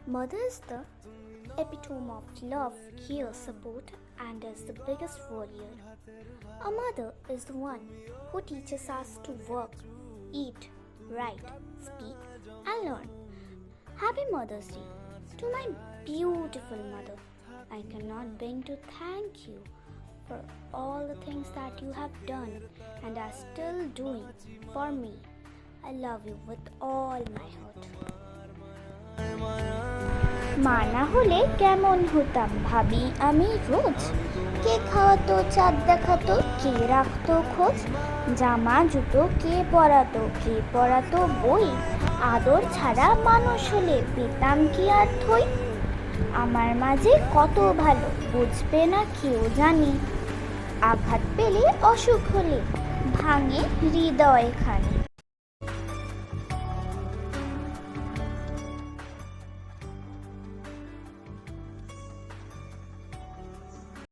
Mother is the epitome of love, care, support, and is the biggest warrior. A mother is the one who teaches us to work, eat, write, speak, and learn. Happy Mother's Day to my beautiful mother. I cannot begin to thank you for all the things that you have done and are still doing for me. I love you with all my heart. মা না হলে কেমন হতাম ভাবি আমি রোজ। কে খাওয়াতো চাঁদ দেখাতো, কে রাখতো খোঁজ, জামা জুতো কে পরাতো বই, আদর ছাড়া মানুষ হলে পেতাম কি আর থই। আমার মাঝে কত ভালো বুঝবে না কেউ জানি, আঘাত পেলে অসুখ হলে ভাঙে হৃদয় খানি।